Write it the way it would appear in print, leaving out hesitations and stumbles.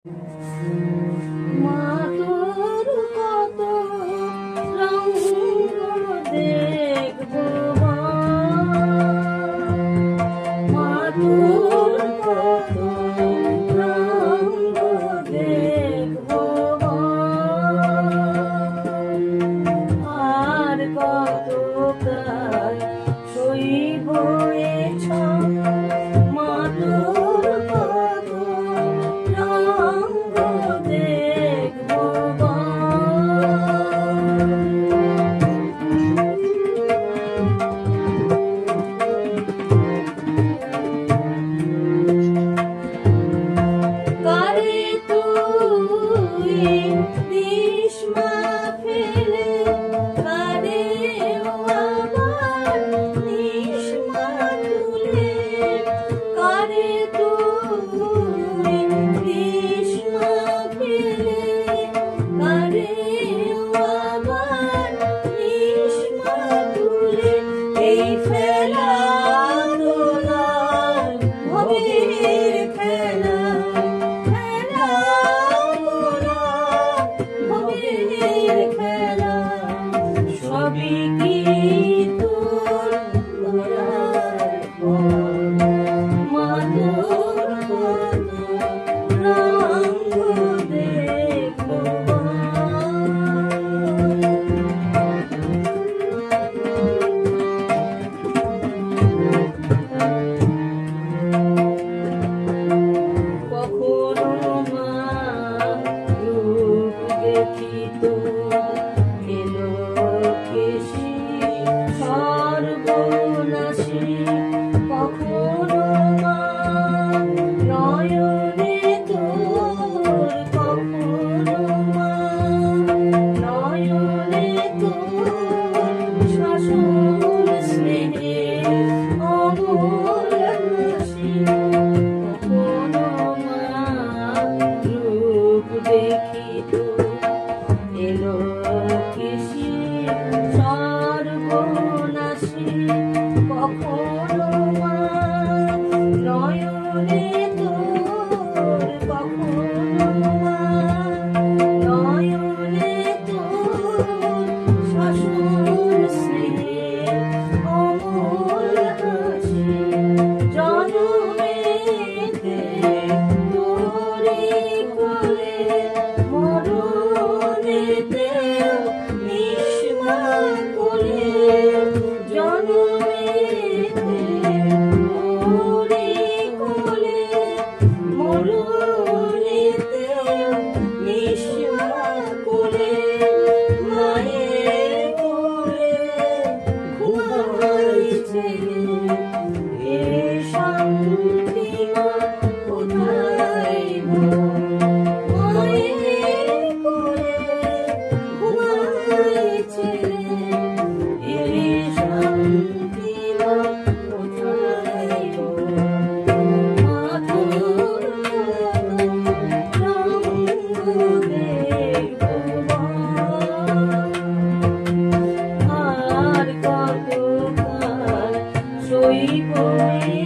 মা তোর কত রঙ দেখবো, মা তোর কত রঙ দেখবো, আর কত কাল সইব এ ছাপ, মা তোর কত রঙ দেখবো। কারে তুই দিস মা ফেলে, কারে আবার দিস মা তুলে, কারে তুই দিস মা ফেলে, কারে আবার দিস মা তুলে। এই ফেলা তোলার ভবের খেলা, ফেলা তোলার ভবের খেলা, সবই কি তোর তোলার পর, মা তোর কত রঙ দেখবো। কখনো মা রূপ দেখিত এলো কেশি সর্বনাশী, কখনো মা নয়নে তোর, কখনো মা নয়নে তোর শাসন স্নেহে অমল হাসি, কখনো মা রূপ দেখিত এলো কেশি সর্বনাশী, কখনো মা নয়নে তোর, কখনো মা নয়নে তোর শাসন স্নেহে অমল হাসি। জনমেতে তোরি কোলে, মরণেতেও নিস মা কোলে, জনমেতে তোরি কোলে, মরণেতেও নিস মা কোলে। মায়ের কোলে ঘুমাইছে এ শান্তি মা কোথায় গো, মায়ের কোলে ঘুমাইছে এ শান্তি মা কোথায় গো। মা তোর কত রঙ দেখবো, আর কত কাল সইব এ